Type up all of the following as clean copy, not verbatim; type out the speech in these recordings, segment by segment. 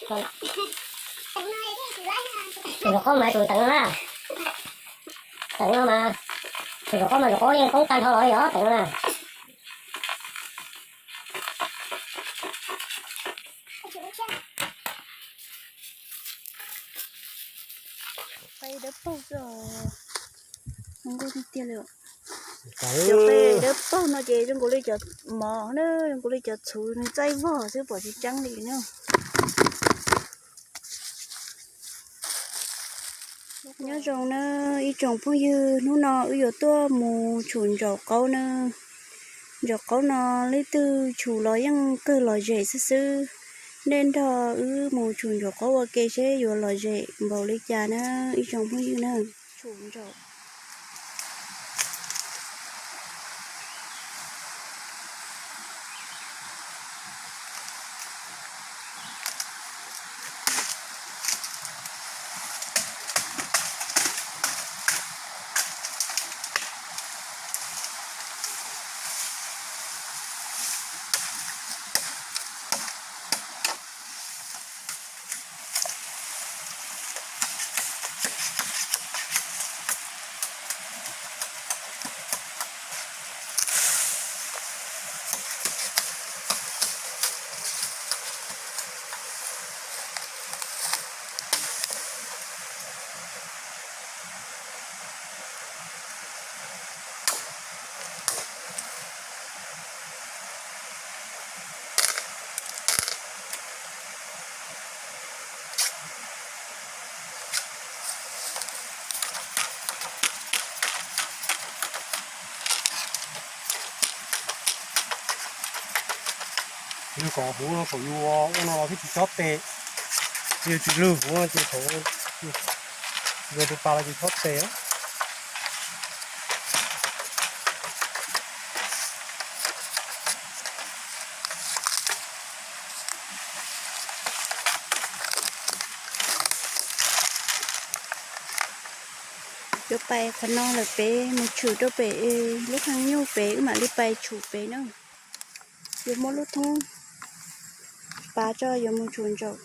rồi có mày tụi tặng nó mà rồi có mà rồi có đi không tan thôi rồi tặng nó bay đớp bao giờ không có đi tiền được Trời giờ ơi. bay đớp bao nó chơi trong cổ lấy chợ mỏ nữa trong cổ lấy chợ chuối nó chay vỏ chứ bỏ chỉ trắng đi nữa nhớ rằng nó ý trồng phong dư nó nọ ở tua mù chuồn giọt câu nó lấy từ chủ lo yang cơ lo dễ sư nên thọ mù chuồn giọt câu ok chế vừa lo dễ bảo lấy trà nó ý trồng phong dư nữa chuồn giọt như có phú nó có yêu nó thích chót tệ nhiều chữ lưu phú nó chỉ thấu rồi tụi ta là chỉ chót tệ á cho bay phần non là bé một chủ cho bé lúc hàng nhiêu bé mà đi bay chủ bé nữa giờ một lúc thông bà cho giờ một chuồn rồi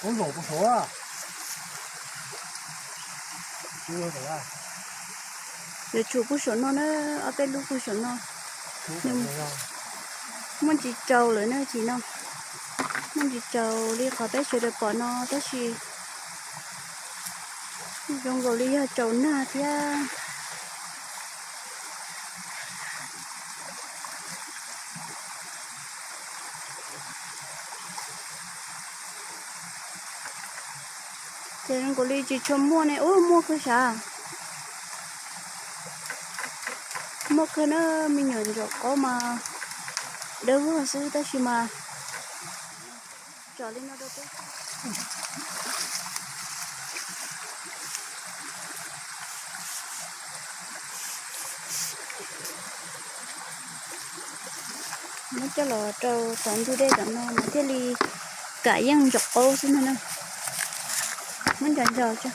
cũng đủ một số à chưa phải à giờ chủ của số nó ở cái lúc của số nó nhưng mình chỉ trâu lại nữa chỉ nó mình chỉ trâu đi khỏi bé sửa được bỏ nó tới gì trong rồi đi trâu na thì thì nó có đi chỉ cho mua này mua cái sao mua cái nó mình nhận được có mà đâu cóซื้อtới khi mà cho lên nó đâu tới nó cho là trâu tận thu đây tận nó mà thế li cả dân giọt ô xin nữa muốn chọn giờ cho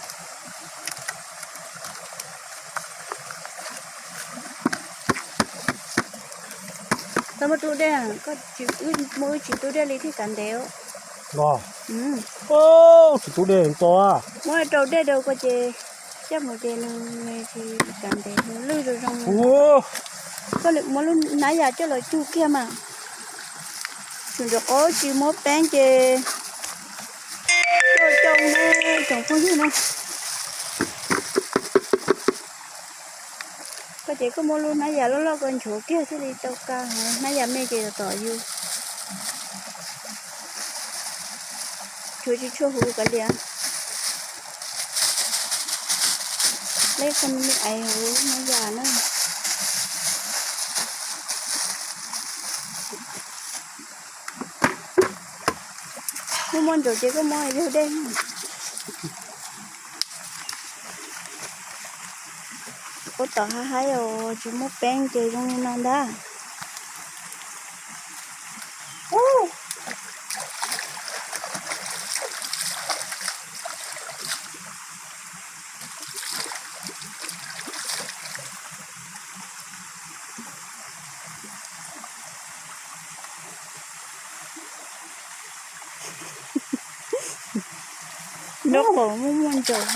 tao mà tôi đây có chịu mỗi chịu tôi đây lấy thì cản đéo lo ô chỉ tụi đèn to à mỗi trâu đây đâu có chê chắc một chê này thì cản đéo lư rồi rong có lực mỗi lúc nãy giờ cho lời chu kia mà chịu được ố chịu mốt bán chê trông nó trồng phong gì nữa có chỉ có mua luôn nãy giờ nó còn chỗ kia thế đi tao ca hả nãy giờ mấy chị là tỏi vô chỗ chị chua hủ cả liền lấy con mấy ai hủ nãy giờ nữa mua món chỗ chỉ có món này đây có tờ hai rồi chỉ một bên chơi trong non đó nó còn muốn chơi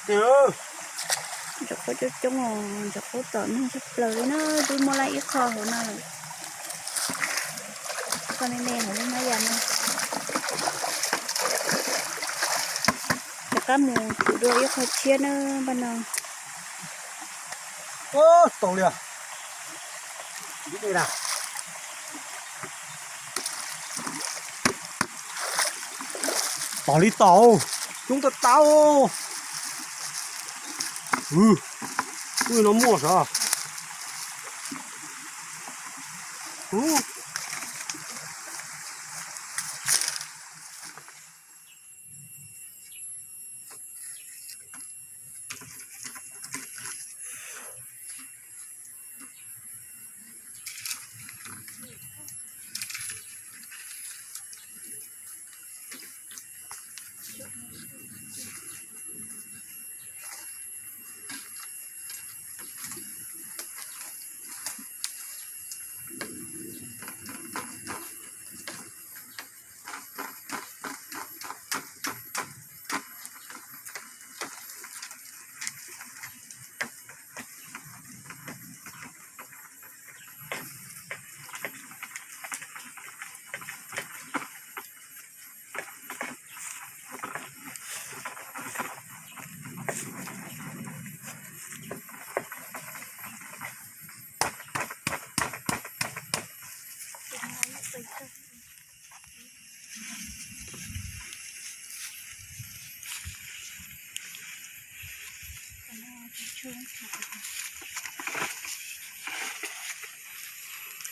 Kìa. chụp có chút trong rồi chụp có tờ nó chụp lời nó đi mua lại ít kho hồi nào con này nè hồi nó già nè cá mù chủ đưa ít kho chia nó ban đầu Ô, tổ liền. Đi đây nào. Tàu đi tàu. Chúng ta tàu. Ui nó mua sao?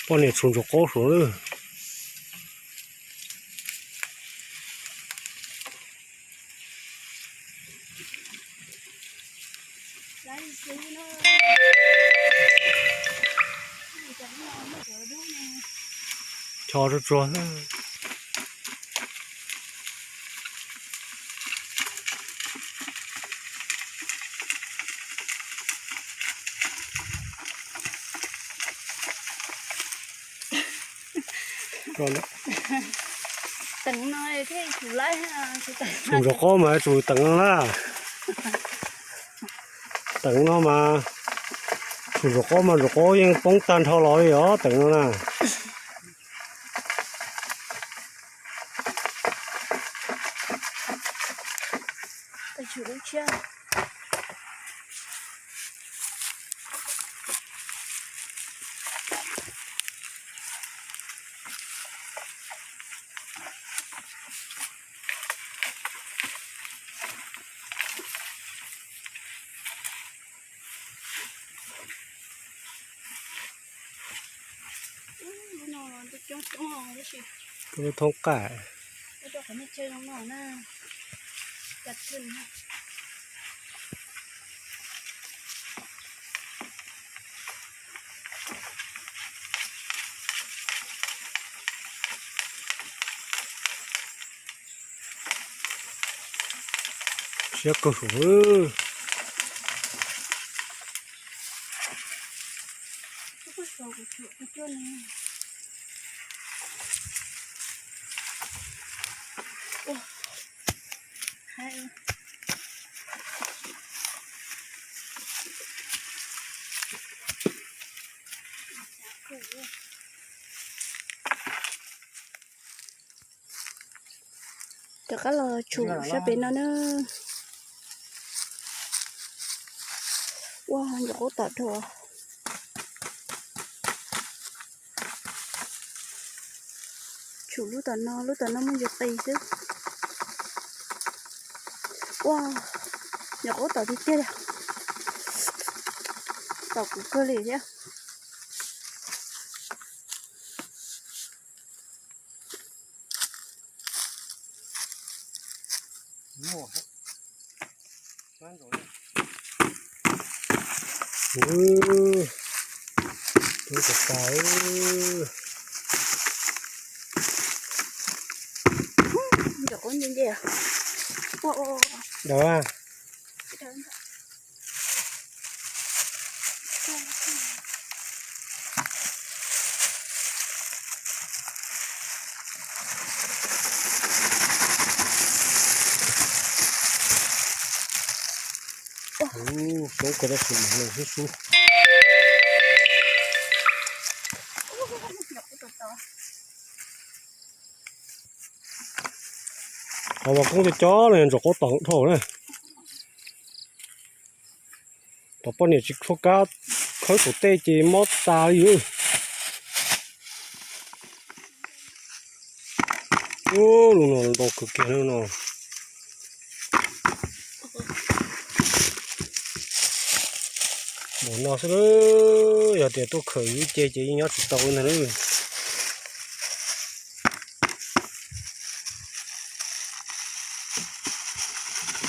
Con này xuống cho có xuống rồi. Cho nó tròn. Tròn đấy. tầng nơi thế chủ lấy Xuống cho có mà chủ tầng là. Tầng nó mà. Xuống cho có mà rồi có những bóng tan thao lối đó tầng nó là. chủ chưa Cái thông cải. cái đó phải chơi nó nọ na chặt chân ha Xếp cơ số. cái sầu của chủ cái chỗ này hay chắc là chủ sẽ bên nó nữa wow nhiều có tạt thôi chủ lúc tạt nó mới giật tay chứ wow nhiều có tạt thì chết à tạt cũng cơ lì chứ Mua hết. Bán rồi. Tôi có cái Được con gì à? đó à. Số cái đó thì mình hết số. Họ mà cũng cho chó này rồi có tổng thổ này. Tập bao nhiêu chỉ có cá khởi của tê chỉ mót ta rồi. Luôn rồi đồ cực kỳ luôn rồi. Một nó sẽ giờ thì tôi khởi chơi chỉ nhớ chỉ tàu này nữa.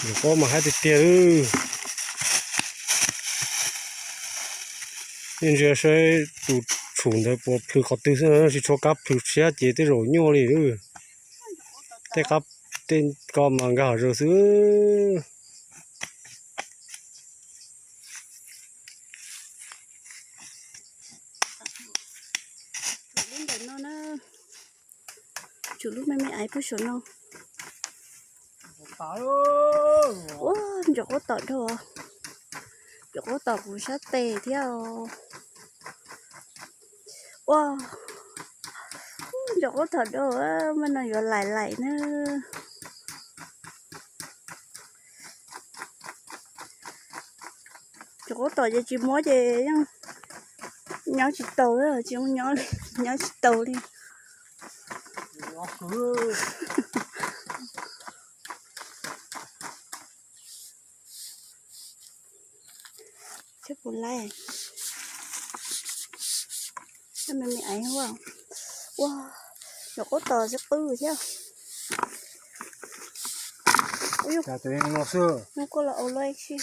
Được có mà hai tiền ư. Nên giờ sẽ tụ chuẩn để bộ phứ khó tư sẽ chỉ cho các phứ xe chế tới rồi nhau đi nữa. Thế các tên con mà gà rồi xứ. Chủ lúc mấy ai phải sửa nó. Wow, giờ có tọt thôi à? Giờ có tọt của sát tê theo. Wow, giờ có thật đâu á, mà nó giờ lại nữa. Giờ có tọt giờ chỉ mua gì nhá. Nhớ chỉ tàu đó, chỉ không nhớ chỉ tàu đi. Chết buồn lại. Sao mình ấy không? Wow, giờ có tờ rất bự chứ. Chả thấy nó xưa. Nó có là ô lôi chứ.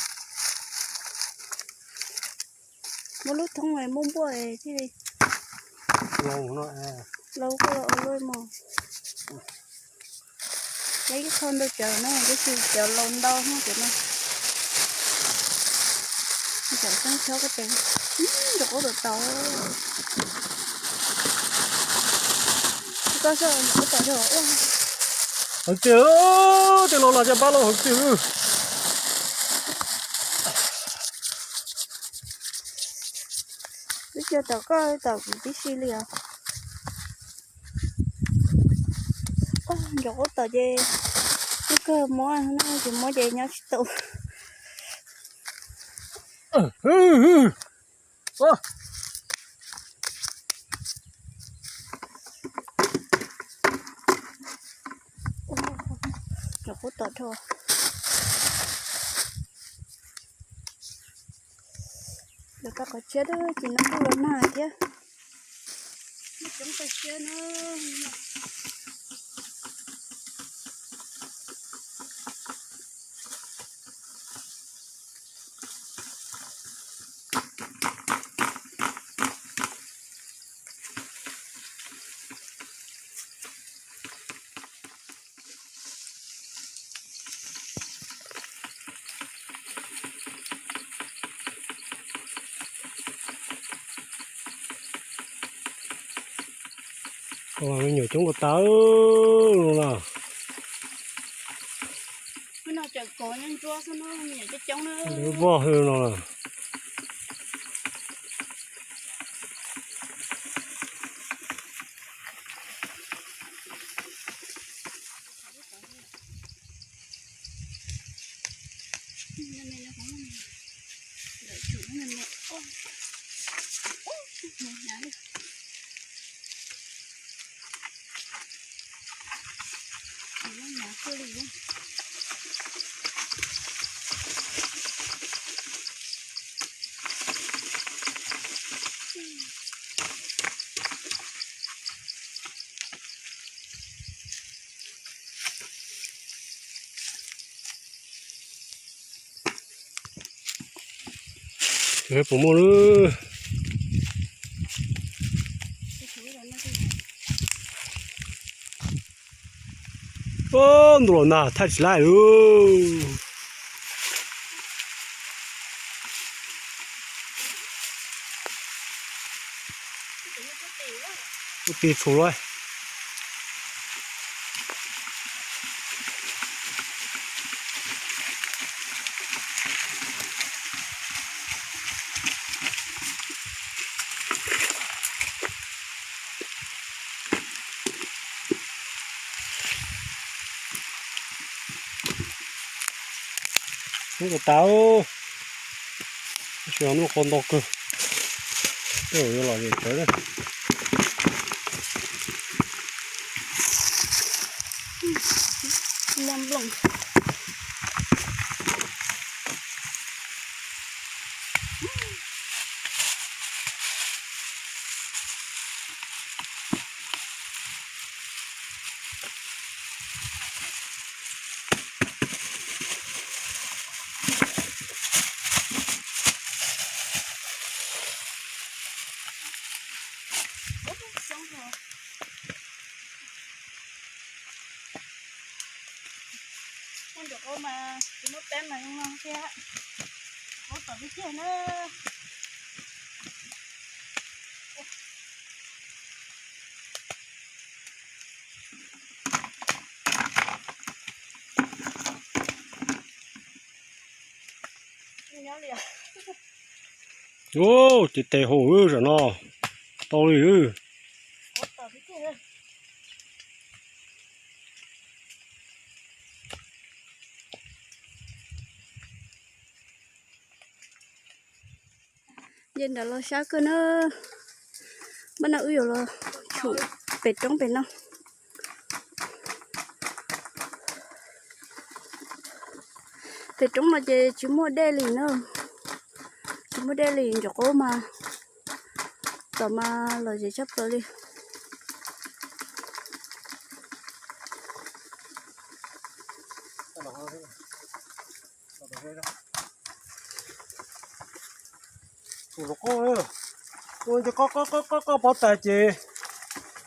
Một lúc thông ngoài mông bò ấy chứ đi. Lâu nó Lâu có là ô lôi mà. Lấy cái con đâu chờ nó, cái gì chờ lồn đâu nó chờ nó. Chờ sáng sớm cái tiền. Rồi có được tàu. Có sao mà có tàu rồi. Hả chứ, thì nó là cho ba lô hả chứ. Bây giờ tàu có tàu tí xí liền. Giờ có tàu gì. Cái cơ món nó chỉ mua gì nhau tàu. Giờ có tàu thôi. Giờ ta có chết đó, chỉ nó có lớn mà chứ. Chúng ta chết nữa. Còn nó nhiều chúng có tớ luôn à. Cái nào chẳng có nhân chua sao nó nhảy cái trống nữa. Nó vô hơn rồi à. cái bụng mồ nữa ô đồ nào thay lại luôn tì số rồi nó có táo cho nó còn đỏ cơ rồi là gì tới đây làm lồng con được ô mà cái nút tem này không ngon kia có tờ cái kia nữa nhớ liền ô chị tè hồ rồi nó to đi có tờ cái kia dân đã lo sao cơ nó bên nào uy rồi chủเป็ด trongเป็ดnóเป็ด trong là chỉ mua đê liền nữa chỉ mua đê liền cho cô mà tao mà là gì chấp tới đi nó có bao tài chị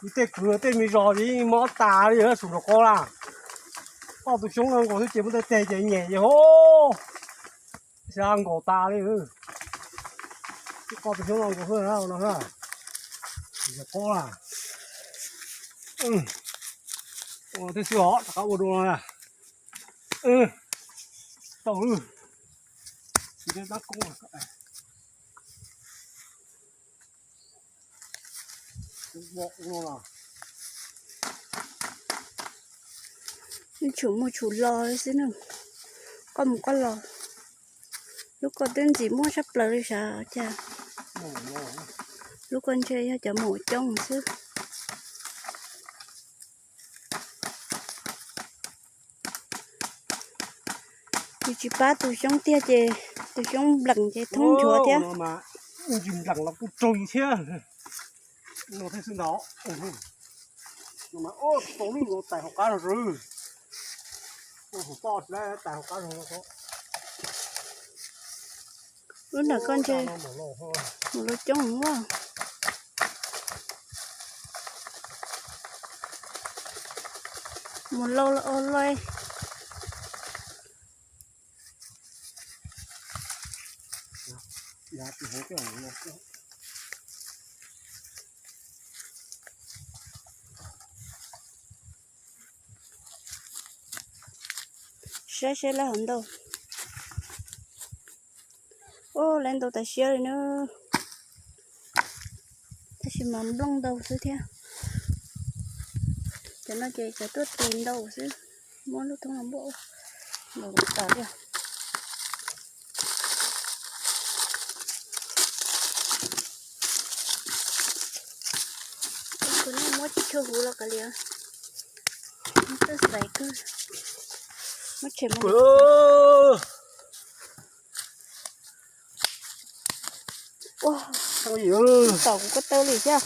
đi tê cửa tê mi rò đi mỏ tà đi hả sụp nó có là bao tụi chúng nó có thứ chị muốn tê chị nhẹ vậy hô sang cổ ta đi hư bao tụi chúng nó có hơn nào nó hả giờ có là thế xưa họ các bộ đồ này tàu ư thì đây bắt cũng là bộ luôn nhưng chủ mua chủ lò đấy xí nữa có một con lò lúc con tên gì mua sắp lời sao cha lúc con chơi cho mổ trong xứ thì chỉ ba tụi trong tia chè tụi trong lằng chè thông chúa thế mà dìm lằng là cũng trôi thế nó thấy sự đó nhưng mà ô tối nó tài học cá rồi ô to đấy tài học cá rồi nó có lúc nào con chơi một lô trống quá một lô là ô lôi dạ thì hỗ trợ nó sẽ là hẳn đâu ô lên đâu tại xe rồi nữa ta chỉ mắm lông đâu xứ theo cho nó chơi cho tốt tiền đâu xứ muốn lúc thông làm bộ đồ tỏ kìa cái này mất chưa hú là cái liền nó sai cứ mất chém một wow tàu cũng có tơ lì chưa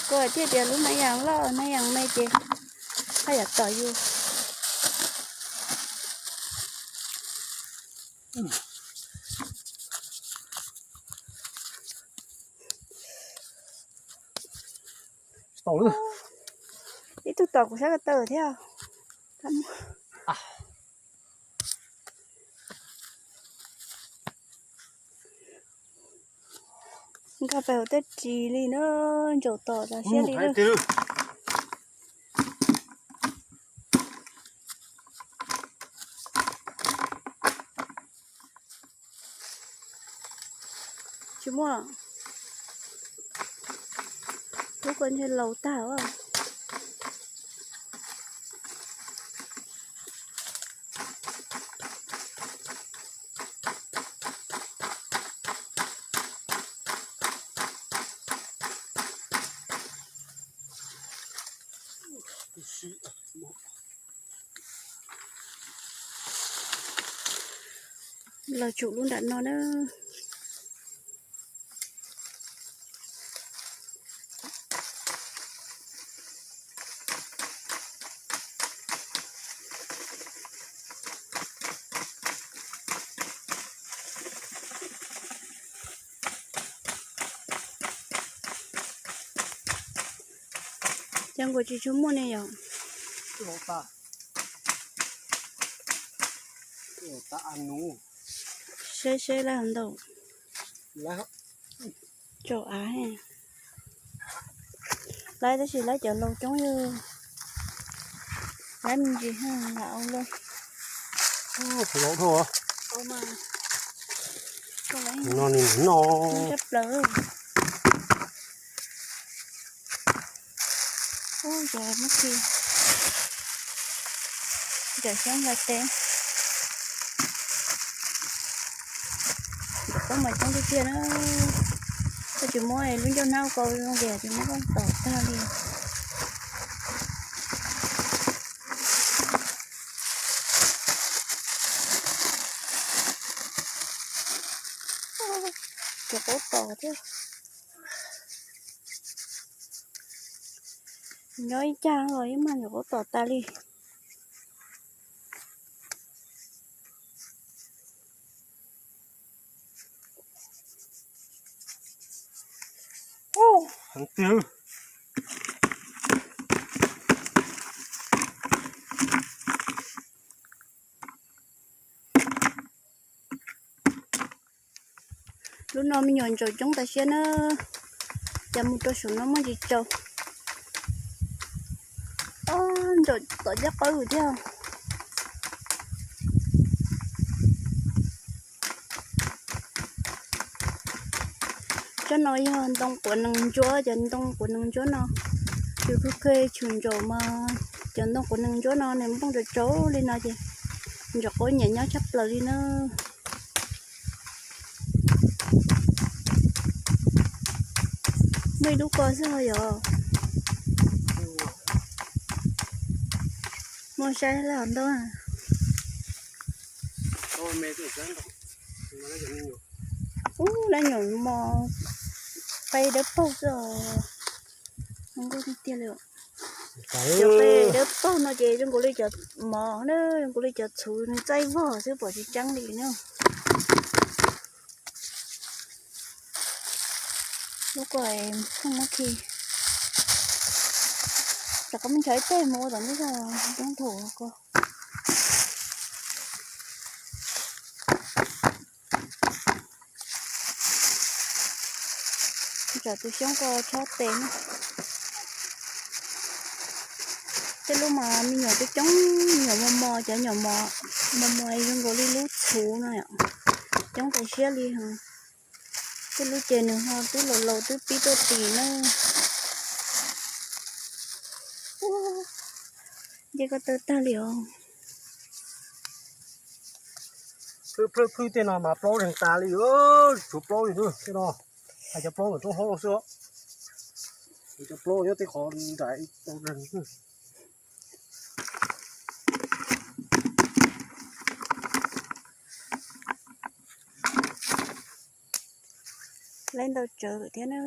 coi thế tiền lúc nãy hàng lo nãy hàng mấy chị hay là tỏi vô Tàu nữa. Ít tôi tàu của sao tờ theo. Thăm. À. Cà phê tết chỉ đi nữa chỗ tỏ ra xe đi nữa. Chú mua lúc còn trên lầu tao à. Là chủ luôn đã nó nữa. Chẳng có chị chú mua này à? Lột ta ăn nú. Xe là hàng đầu. Lá. Chỗ Á hè. Lấy đó chỉ lấy chợ lâu chống như lấy mình gì ha là ông luôn. Phải lột thôi à? Ô mà. Không lấy. Nó nhìn nó. Nó chấp lỡ. Ôi trời mất kia. Giờ sáng ra tên. Có mà trong cái kia nó có chuyện mua này luôn cho nào cầu nó về thì nó có tỏ ta đi. Cho có tỏ chứ. Nói chang rồi mà nó có tỏ ta đi. Thằng tiêu. Lúc nào mình nhọn rồi chúng ta sẽ nó chăm một số nó mới gì trâu. Rồi tỏ giác có rồi theo. Cho nói hơn tông của nâng chúa chân tông của nâng chúa nó chứ cứ kê chuồn chỗ mà chân tông của nâng chúa nó nên không được chỗ lên nào chứ rồi có nhẹ nhõm chấp lời đi nữa mấy đứa con sao vậy mua xe là làm đâu à Thôi mẹ tôi sáng rồi. Nó lấy cho nhiều. đã nhổn mò bay đớp bao giờ không có đi tiền được giờ bay đớp bao nó chỉ trong cổ lấy chợ mò nữa trong cổ lấy chợ chú nó chay vỏ chứ bỏ chỉ trắng đi nữa lúc rồi không có khi là có mình thấy tên mua rồi bây giờ trong thủ cô giờ tôi xuống có cho tên cái lúc mà mình nhỏ cái trống nhỏ mò chả nhỏ mò ấy trong có đi lút chú này ạ trống cái xe đi hả cái lút trên nữa ha tôi lầu tôi tí tôi tì nó vậy có tớ ta liệu Cứ tên nào mà pro thành ta đi ơi chụp pro gì thôi cái đó hay cho pro ở trong hồ sữa cho pro cho tới còn đại tao rừng lên đâu chờ thế nó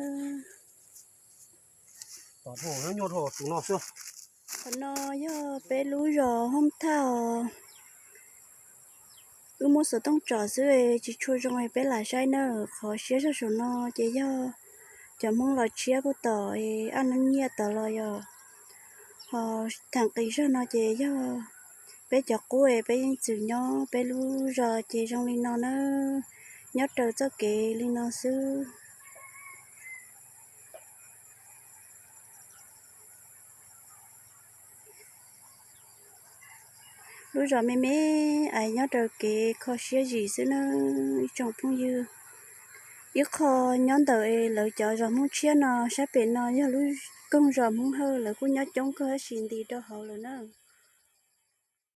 tao hồ nó nhột hồ chúng nó xưa nó do bé lú rò không thao muốn sợ tông trò xứ chỉ chui trong ấy bé lại sai nữa khó xía cho số nó chỉ do chả mong là chia bút tờ ăn ăn nhẹ tờ là giờ họ thằng kỳ cho nó chỉ do bé chọc cú bé chữ nhỏ bé lu giờ chỉ trong linh nó nhớ trời cho kỹ linh nó xứ lúc giờ mấy mấy ai nhớ trời kỹ khó xía gì xứ nó trong phong dư ít khó nhón đời lợi chợ rồi muốn chia nó sẽ bị nó như lúc công rồi muốn hơn là cũng nhớ chống cơ xin đi cho họ rồi nữa